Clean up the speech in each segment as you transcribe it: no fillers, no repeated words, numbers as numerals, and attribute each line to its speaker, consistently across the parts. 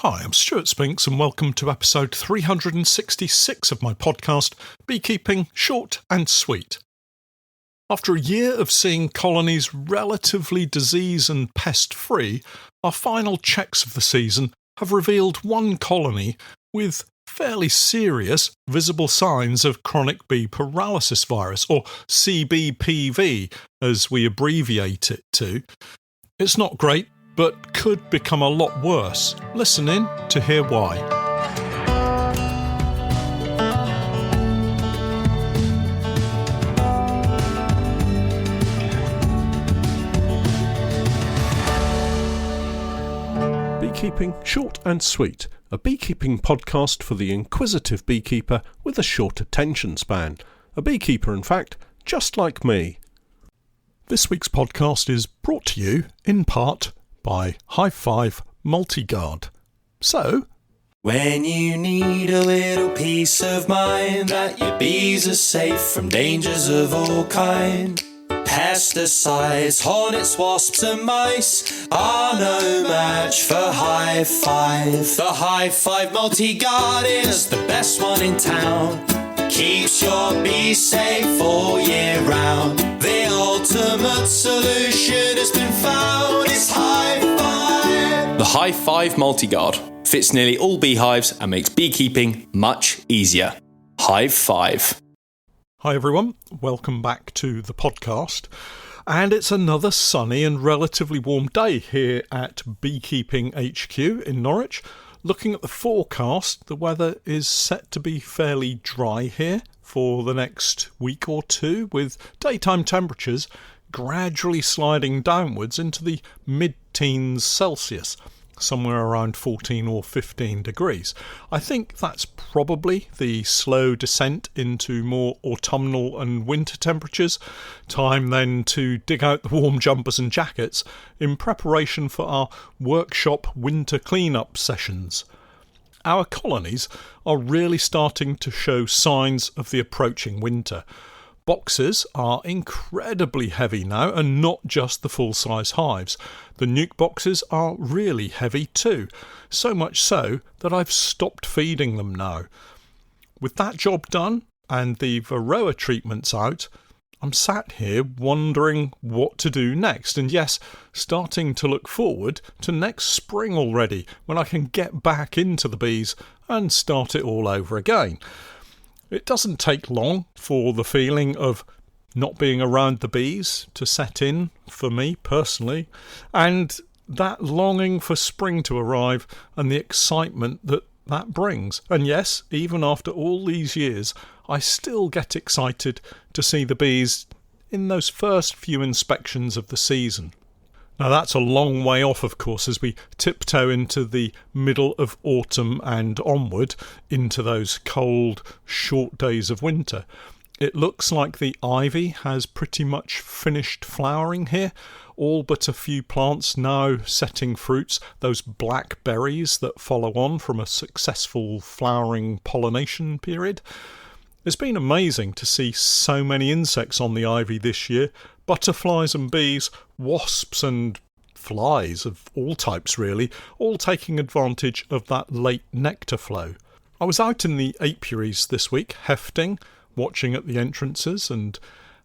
Speaker 1: Hi, I'm Stewart Spinks and welcome to episode 366 of my podcast, Beekeeping Short and Sweet. After a year of seeing colonies relatively disease and pest-free, our final checks of the season have revealed one colony with fairly serious visible signs of Chronic Bee Paralysis Virus, or CBPV as we abbreviate it to. It's not great, but could become a lot worse. Listen in to hear why. Beekeeping Short and Sweet, a beekeeping podcast for the inquisitive beekeeper with a short attention span. A beekeeper, in fact, just like me. This week's podcast is brought to you, in part, by High 5 Multi-Guard. So,
Speaker 2: when you need a little peace of mind that your bees are safe from dangers of all kind, pesticides, hornets, wasps and mice are no match for High 5. The High 5 Multi-Guard is the best one in town. Keeps your bees safe all year round. The ultimate solution has been found. It's High 5.
Speaker 3: The High 5 Multi-Guard fits nearly all beehives and makes beekeeping much easier. High 5.
Speaker 1: Hi everyone, welcome back to the podcast. And it's another sunny and relatively warm day here at Beekeeping HQ in Norwich. Looking at the forecast, the weather is set to be fairly dry here for the next week or two, with daytime temperatures gradually sliding downwards into the mid-teens Celsius, somewhere around 14 or 15 degrees. I think that's probably the slow descent into more autumnal and winter temperatures. Time then to dig out the warm jumpers and jackets in preparation for our workshop winter clean-up sessions. Our colonies are really starting to show signs of the approaching winter. Boxes are incredibly heavy now, and not just the full-size hives. The nuke boxes are really heavy too, so much so that I've stopped feeding them now. With that job done and the Varroa treatments out, I'm sat here wondering what to do next, and yes, starting to look forward to next spring already, when I can get back into the bees and start it all over again. It doesn't take long for the feeling of not being around the bees to set in for me personally, and that longing for spring to arrive and the excitement that brings. And yes, even after all these years, I still get excited to see the bees in those first few inspections of the season. Now that's a long way off, of course, as we tiptoe into the middle of autumn and onward into those cold, short days of winter. It looks like the ivy has pretty much finished flowering here, all but a few plants now setting fruits, those black berries that follow on from a successful flowering pollination period. It's been amazing to see so many insects on the ivy this year. Butterflies and bees, wasps and flies of all types really, all taking advantage of that late nectar flow. I was out in the apiaries this week, hefting, watching at the entrances and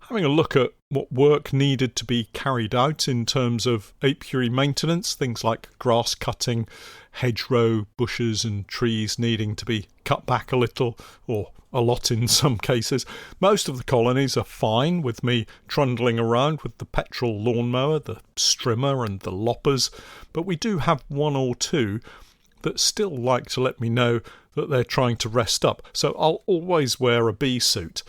Speaker 1: having a look at what work needed to be carried out in terms of apiary maintenance, things like grass cutting, hedgerow bushes and trees needing to be cut back a little, or a lot in some cases. Most of the colonies are fine with me trundling around with the petrol lawnmower, the strimmer and the loppers, but we do have one or two that still like to let me know that they're trying to rest up, so I'll always wear a bee suit.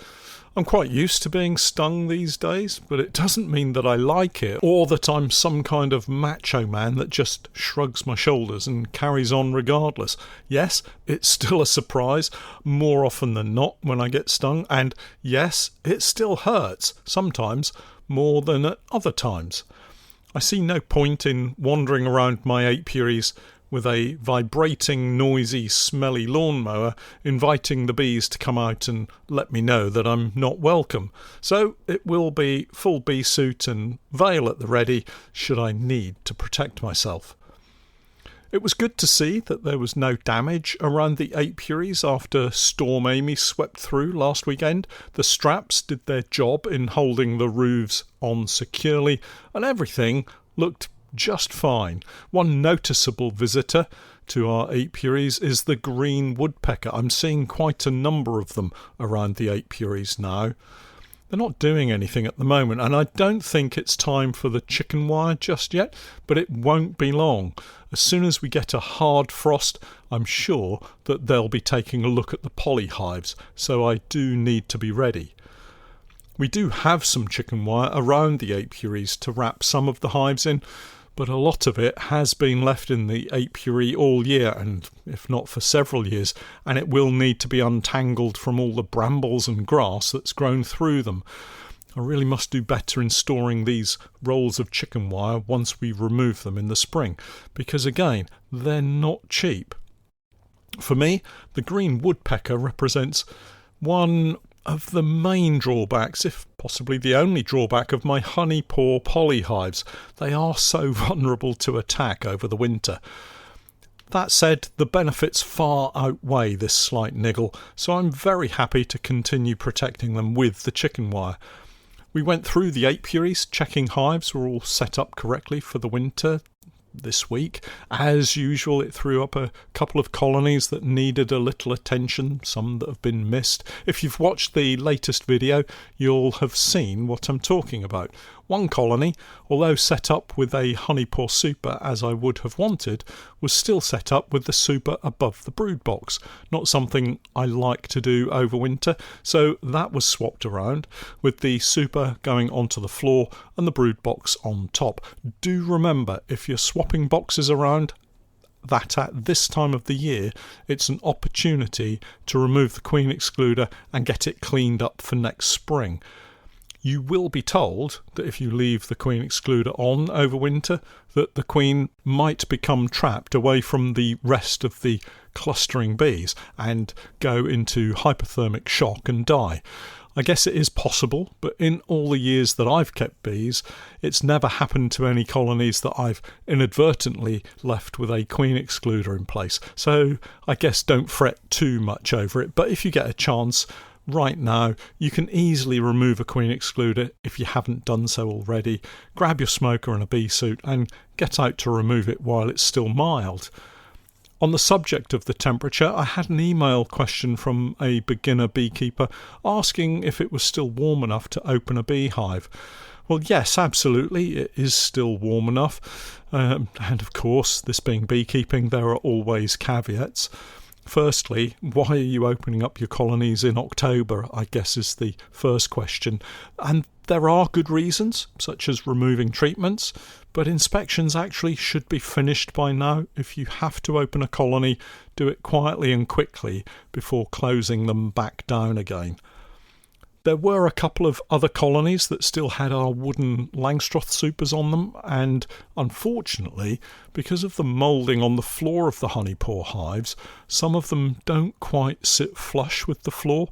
Speaker 1: I'm quite used to being stung these days, but it doesn't mean that I like it, or that I'm some kind of macho man that just shrugs my shoulders and carries on regardless. Yes, it's still a surprise, more often than not, when I get stung, and yes, it still hurts, sometimes more than at other times. I see no point in wandering around my apiaries with a vibrating, noisy, smelly lawnmower, inviting the bees to come out and let me know that I'm not welcome. So it will be full bee suit and veil at the ready should I need to protect myself. It was good to see that there was no damage around the apiaries after Storm Amy swept through last weekend. The straps did their job in holding the roofs on securely, and everything looked just fine. One noticeable visitor to our apiaries is the green woodpecker. I'm seeing quite a number of them around the apiaries now. They're not doing anything at the moment, and I don't think it's time for the chicken wire just yet, but it won't be long. As soon as we get a hard frost, I'm sure that they'll be taking a look at the polyhives, so I do need to be ready. We do have some chicken wire around the apiaries to wrap some of the hives in, but a lot of it has been left in the apiary all year, and if not for several years, and it will need to be untangled from all the brambles and grass that's grown through them. I really must do better in storing these rolls of chicken wire once we remove them in the spring, because again, they're not cheap. For me, the green woodpecker represents one of the main drawbacks, if possibly the only drawback, of my honey-poor polyhives. They are so vulnerable to attack over the winter. That said, the benefits far outweigh this slight niggle, so I'm very happy to continue protecting them with the chicken wire. We went through the apiaries, checking hives were all set up correctly for the winter this week. As usual, it threw up a couple of colonies that needed a little attention, some that have been missed. If you've watched the latest video, you'll have seen what I'm talking about. One colony, although set up with a honey-pour super as I would have wanted, was still set up with the super above the brood box. Not something I like to do over winter, so that was swapped around, with the super going onto the floor and the brood box on top. Do remember, if you're swapping boxes around, that at this time of the year it's an opportunity to remove the queen excluder and get it cleaned up for next spring. You will be told that if you leave the queen excluder on over winter, that the queen might become trapped away from the rest of the clustering bees and go into hypothermic shock and die. I guess it is possible, but in all the years that I've kept bees, it's never happened to any colonies that I've inadvertently left with a queen excluder in place. So I guess don't fret too much over it, but if you get a chance, right now, you can easily remove a queen excluder if you haven't done so already. Grab your smoker and a bee suit and get out to remove it while it's still mild. On the subject of the temperature, I had an email question from a beginner beekeeper asking if it was still warm enough to open a beehive. Well, yes, absolutely, it is still warm enough. And of course, this being beekeeping, there are always caveats. Firstly, why are you opening up your colonies in October, I guess is the first question. And there are good reasons, such as removing treatments, but inspections actually should be finished by now. If you have to open a colony, do it quietly and quickly before closing them back down again. There were a couple of other colonies that still had our wooden Langstroth supers on them, and unfortunately, because of the moulding on the floor of the honey-pour hives, some of them don't quite sit flush with the floor.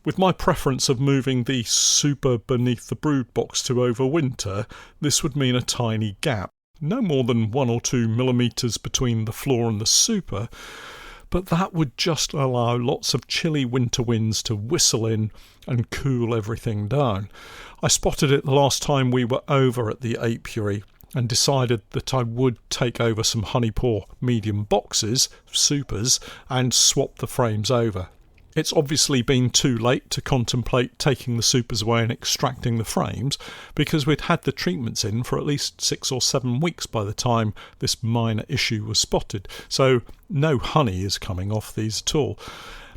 Speaker 1: With my preference of moving the super beneath the brood box to overwinter, this would mean a tiny gap, no more than 1 or 2 millimetres between the floor and the super, but that would just allow lots of chilly winter winds to whistle in and cool everything down. I spotted it the last time we were over at the apiary and decided that I would take over some honey-pour medium boxes, supers, and swap the frames over. It's obviously been too late to contemplate taking the supers away and extracting the frames, because we'd had the treatments in for at least 6 or 7 weeks by the time this minor issue was spotted, so no honey is coming off these at all.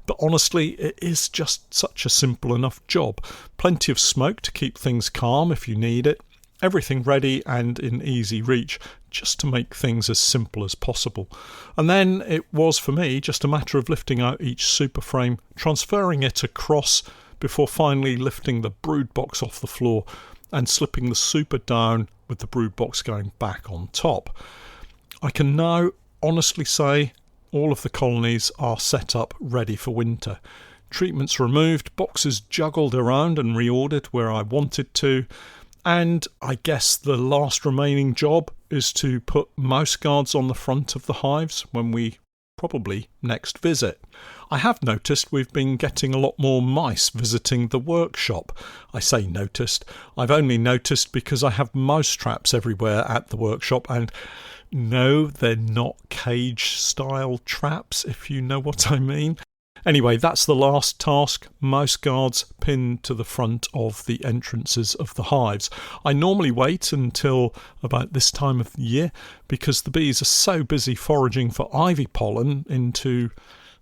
Speaker 1: But honestly, it is just such a simple enough job. Plenty of smoke to keep things calm if you need it, everything ready and in easy reach, just to make things as simple as possible. And then it was, for me, just a matter of lifting out each super frame, transferring it across before finally lifting the brood box off the floor and slipping the super down with the brood box going back on top. I can now honestly say all of the colonies are set up ready for winter. Treatments removed, boxes juggled around and reordered where I wanted to, And I guess the last remaining job is to put mouse guards on the front of the hives when we probably next visit. I have noticed we've been getting a lot more mice visiting the workshop. I say noticed. I've only noticed because I have mouse traps everywhere at the workshop, and no, they're not cage-style traps, if you know what I mean. Anyway, that's the last task, mouse guards pinned to the front of the entrances of the hives. I normally wait until about this time of the year because the bees are so busy foraging for ivy pollen into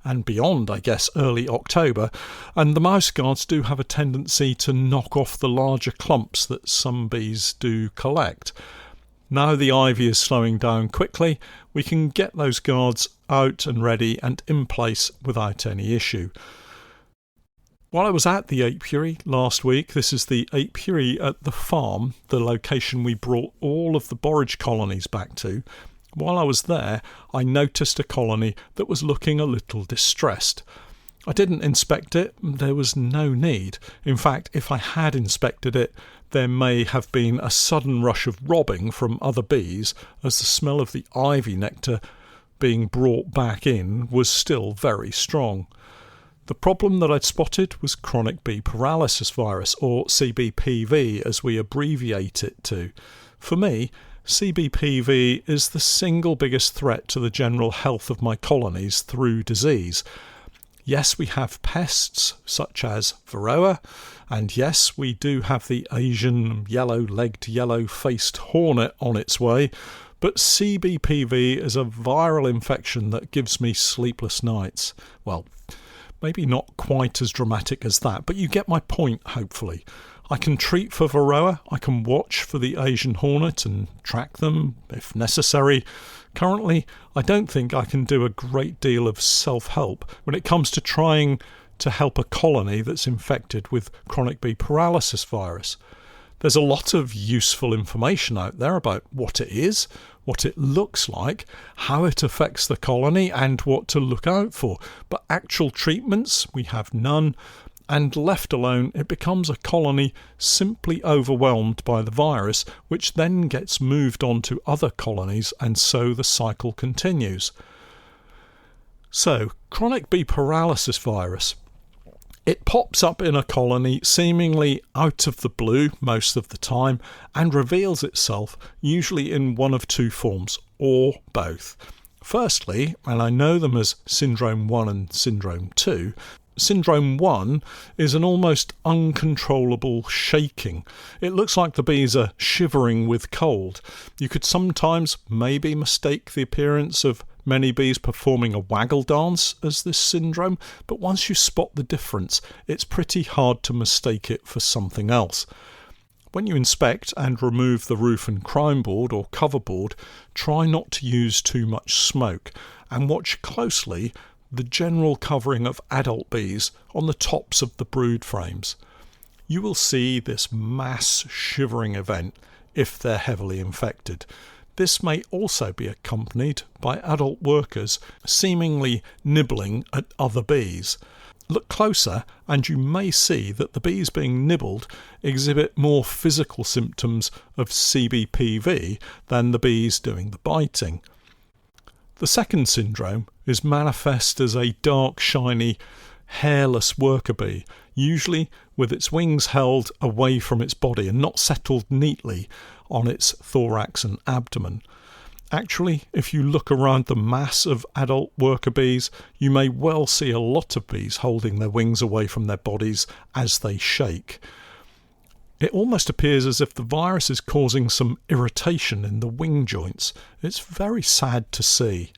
Speaker 1: and beyond, I guess, early October, and the mouse guards do have a tendency to knock off the larger clumps that some bees do collect. Now the ivy is slowing down quickly, we can get those guards out and ready and in place without any issue. While I was at the apiary last week, this is the apiary at the farm, the location we brought all of the borage colonies back to. While I was there, I noticed a colony that was looking a little distressed. I didn't inspect it, there was no need. In fact, if I had inspected it, there may have been a sudden rush of robbing from other bees, as the smell of the ivy nectar being brought back in was still very strong. The problem that I'd spotted was Chronic Bee Paralysis Virus, or CBPV as we abbreviate it to. For me, CBPV is the single biggest threat to the general health of my colonies through disease. Yes, we have pests such as Varroa, and yes, we do have the Asian yellow-legged, yellow-faced hornet on its way, but CBPV is a viral infection that gives me sleepless nights. Well, maybe not quite as dramatic as that, but you get my point, hopefully. I can treat for Varroa, I can watch for the Asian hornet and track them if necessary. Currently, I don't think I can do a great deal of self-help when it comes to trying to help a colony that's infected with chronic bee paralysis virus. There's a lot of useful information out there about what it is, what it looks like, how it affects the colony, and what to look out for. But actual treatments, we have none. And left alone, it becomes a colony simply overwhelmed by the virus, which then gets moved on to other colonies, and so the cycle continues. So, chronic bee paralysis virus. It pops up in a colony seemingly out of the blue most of the time and reveals itself usually in one of two forms, or both. Firstly, and I know them as Syndrome 1 and Syndrome 2, Syndrome 1 is an almost uncontrollable shaking. It looks like the bees are shivering with cold. You could sometimes maybe mistake the appearance of many bees performing a waggle dance as this syndrome, but once you spot the difference, it's pretty hard to mistake it for something else. When you inspect and remove the roof and crime board or cover board, try not to use too much smoke and watch closely the general covering of adult bees on the tops of the brood frames. You will see this mass shivering event if they're heavily infected. This may also be accompanied by adult workers seemingly nibbling at other bees. Look closer and you may see that the bees being nibbled exhibit more physical symptoms of CBPV than the bees doing the biting. The second syndrome is manifest as a dark, shiny, hairless worker bee, usually with its wings held away from its body and not settled neatly on its thorax and abdomen. Actually, if you look around the mass of adult worker bees, you may well see a lot of bees holding their wings away from their bodies as they shake. It almost appears as if the virus is causing some irritation in the wing joints. It's very sad to see.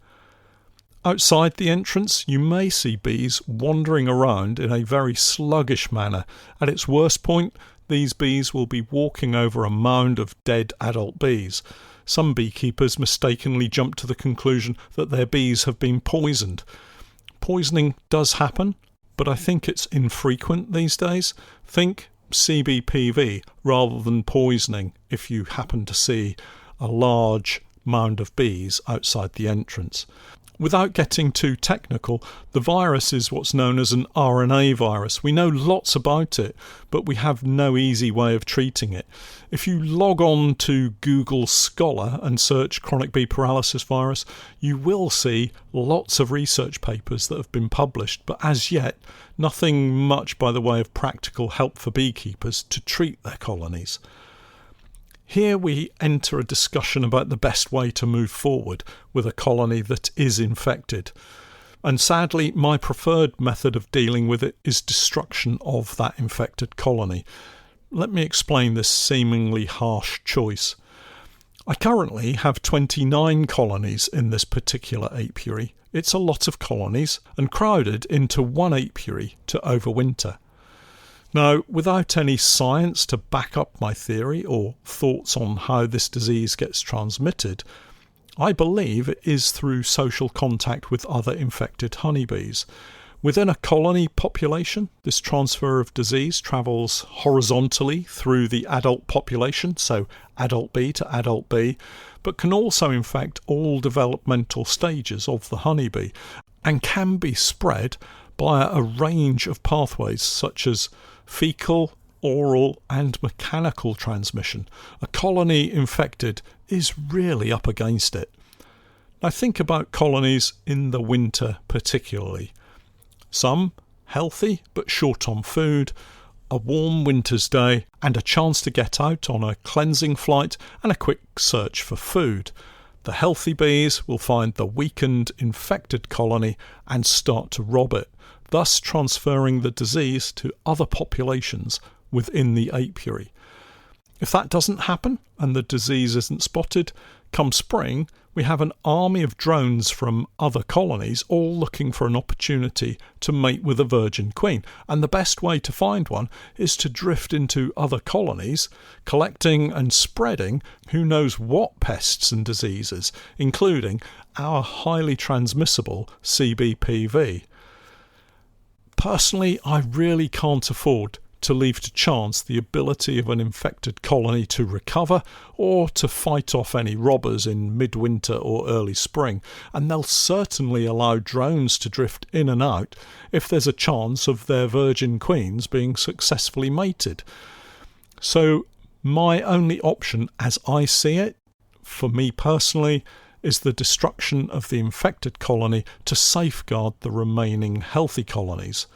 Speaker 1: Outside the entrance, you may see bees wandering around in a very sluggish manner. At its worst point, these bees will be walking over a mound of dead adult bees. Some beekeepers mistakenly jump to the conclusion that their bees have been poisoned. Poisoning does happen, but I think it's infrequent these days. Think CBPV rather than poisoning if you happen to see a large mound of bees outside the entrance. Without getting too technical, the virus is what's known as an RNA virus. We know lots about it, but we have no easy way of treating it. If you log on to Google Scholar and search Chronic Bee Paralysis Virus, you will see lots of research papers that have been published, but as yet, nothing much by the way of practical help for beekeepers to treat their colonies. Here we enter a discussion about the best way to move forward with a colony that is infected. And sadly, my preferred method of dealing with it is destruction of that infected colony. Let me explain this seemingly harsh choice. I currently have 29 colonies in this particular apiary. It's a lot of colonies and crowded into one apiary to overwinter. Now, without any science to back up my theory or thoughts on how this disease gets transmitted, I believe it is through social contact with other infected honeybees. Within a colony population, this transfer of disease travels horizontally through the adult population, so adult bee to adult bee, but can also infect all developmental stages of the honeybee and can be spread by a range of pathways such as fecal, oral and mechanical transmission. A colony infected is really up against it. Now think about colonies in the winter particularly. Some healthy but short on food, a warm winter's day and a chance to get out on a cleansing flight and a quick search for food. The healthy bees will find the weakened infected colony and start to rob it, thus transferring the disease to other populations within the apiary. If that doesn't happen and the disease isn't spotted, come spring we have an army of drones from other colonies all looking for an opportunity to mate with a virgin queen, and the best way to find one is to drift into other colonies, collecting and spreading who knows what pests and diseases, including our highly transmissible CBPV. Personally, I really can't afford to leave to chance the ability of an infected colony to recover or to fight off any robbers in midwinter or early spring, and they'll certainly allow drones to drift in and out if there's a chance of their virgin queens being successfully mated. So my only option, as I see it, for me personally, is the destruction of the infected colony to safeguard the remaining healthy colonies.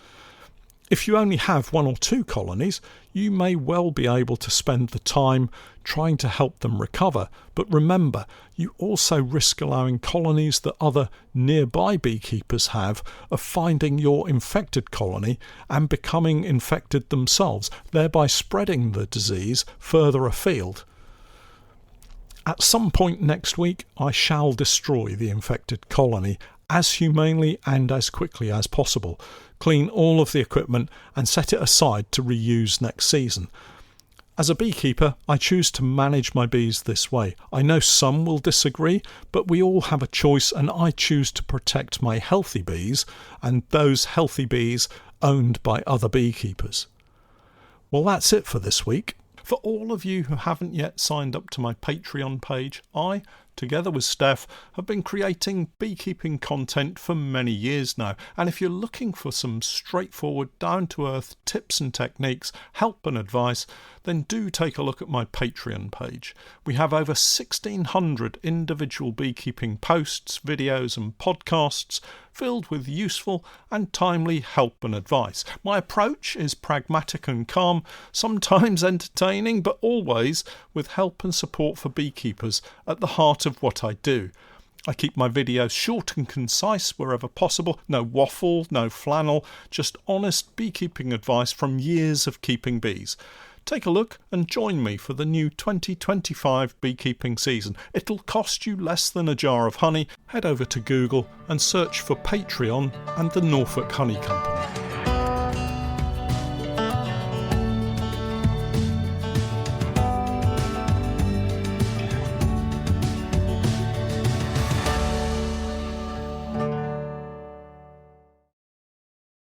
Speaker 1: If you only have one or two colonies, you may well be able to spend the time trying to help them recover, but remember, you also risk allowing colonies that other nearby beekeepers have of finding your infected colony and becoming infected themselves, thereby spreading the disease further afield. At some point next week, I shall destroy the infected colony as humanely and as quickly as possible, clean all of the equipment and set it aside to reuse next season. As a beekeeper, I choose to manage my bees this way. I know some will disagree, but we all have a choice, and I choose to protect my healthy bees and those healthy bees owned by other beekeepers. Well, that's it for this week. For all of you who haven't yet signed up to my Patreon page, I, together with Steph, have been creating beekeeping content for many years now. And if you're looking for some straightforward, down-to-earth tips and techniques, help and advice, then do take a look at my Patreon page. We have over 1,600 individual beekeeping posts, videos and podcasts filled with useful and timely help and advice. My approach is pragmatic and calm, sometimes entertaining, but always with help and support for beekeepers at the heart of what I do. I keep my videos short and concise wherever possible, no waffle, no flannel, just honest beekeeping advice from years of keeping bees. Take a look and join me for the new 2025 beekeeping season. It'll cost you less than a jar of honey. Head over to Google and search for Patreon and the Norfolk Honey Company.